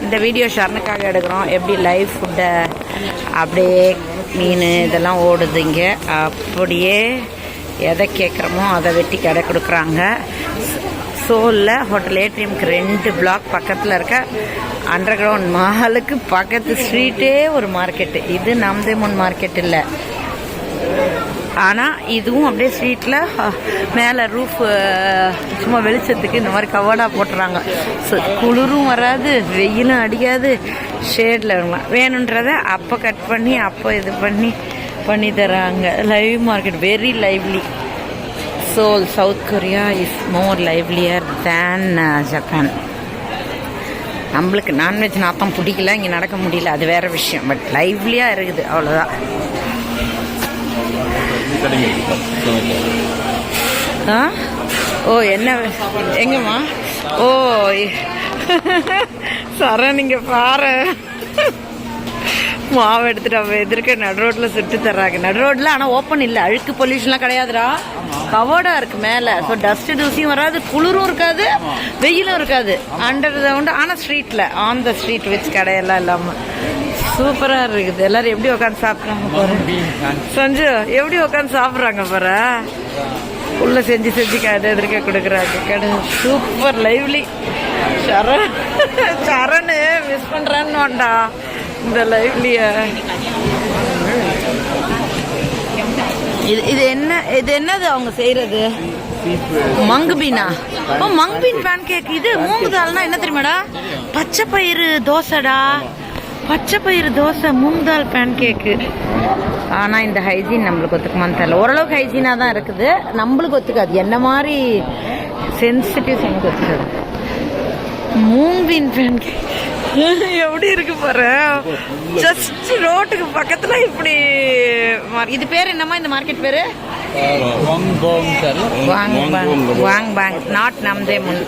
இந்த வீடியோ ஷர்னுக்காக எடுக்கிறோம். எப்படி லைவ் ஃபுட்டை அப்படியே மீன் இதெல்லாம் ஓடுது இங்கே. அப்படியே எதை கேட்குறோமோ அதை வெட்டி கடை கொடுக்குறாங்க. சோலில் ஹோட்டல் ஏட்ரியமுக்கு 2 பிளாக் பக்கத்தில் இருக்க அண்டர் கிரவுண்ட் மாலுக்கு பக்கத்து ஸ்ட்ரீட்டே ஒரு மார்க்கெட்டு. இது நாம்தேமன் மார்க்கெட் இல்லை, ஆனால் இதுவும் அப்படியே ஸ்ட்ரீட்டில் மேலே ரூஃப் சும்மா வெளிச்சத்துக்கு இந்த மாதிரி கவர்டாக போட்டுறாங்க. குளிரும் வராது, வெயிலும் அடிக்காது, ஷேடில் வேணுன்றதை அப்போ கட் பண்ணி அப்போ இது பண்ணி தராங்க. Live market, very lively. Seoul, South Korea is more livelier than Japan. நம்மளுக்கு நான்வெஜ் நாத்தம் பிடிக்கல, இங்கே நடக்க முடியல, அது வேற விஷயம். பட் லைவ்லியாக இருக்குது, அவ்வளோதான். ஓ என்ன எங்கம்மா? ஓ சரண், நீங்க பாரு, மாவு எடுத்துட்டு அவ எதிர்க்க நடு ரோட்ல சுட்டு தர்றாங்க. நடு ரோட்ல ஆனால் ஓப்பன் இல்லை, அழுக்கு பொல்யூஷன்லாம் கிடையாதுடா, கவர்டா இருக்கு மேலே. ஸோ டஸ்ட் தூசியும் வராது, குளிரும் இருக்காது, வெயிலும் இருக்காது. அண்டர் கிரவுண்ட் ஆனால் ஸ்ட்ரீட்ல, ஆன் த ஸ்ட்ரீட் வச்சு கடையெல்லாம் இல்லாமல் சூப்பராக இருக்குது. எல்லாரும் எப்படி உட்காந்து சாப்பிட்றாங்க பாரு. சஞ்சு எப்படி உட்காந்து சாப்பிட்றாங்க பாரு. உள்ள செஞ்சு கடை எதிர்க்க கொடுக்குறாங்க. கடை சூப்பர் லைவ்லி. சரணு மிஸ் பண்றேன்னு வேண்டா இந்த லைவ்லிய. இது என்னது அவங்க செய்யறது? மங்கு பீனா? ஓ, மங்கு பீன் பேன் கேக். இது மூங்கு தால்னா என்ன தெரியுமாடா? பச்சை பயிறு தோசைடா, பச்சை பயிறு தோசை, மூங் தால் பேன் கேக்கு. ஆனால் இந்த ஹைஜீன் நம்மளுக்கு ஒத்துக்குமான்னு தெரியல. ஓரளவுக்கு ஹைஜீனாக தான் இருக்குது, நம்மளுக்கு ஒத்துக்காது. என்ன மாதிரி சென்சிட்டிவ்ஸ் எனக்கு ஒத்துக்காது. மூங் பீன் பேன் கேக் எப்படி இருக்கு பாரு. ஜஸ்ட் ரோட்டுக்கு பக்கத்துல இப்படி. இது பேர் என்னமா இந்த மார்க்கெட் பேரு? வாங் பாங், நாட் நாம்தேமன்.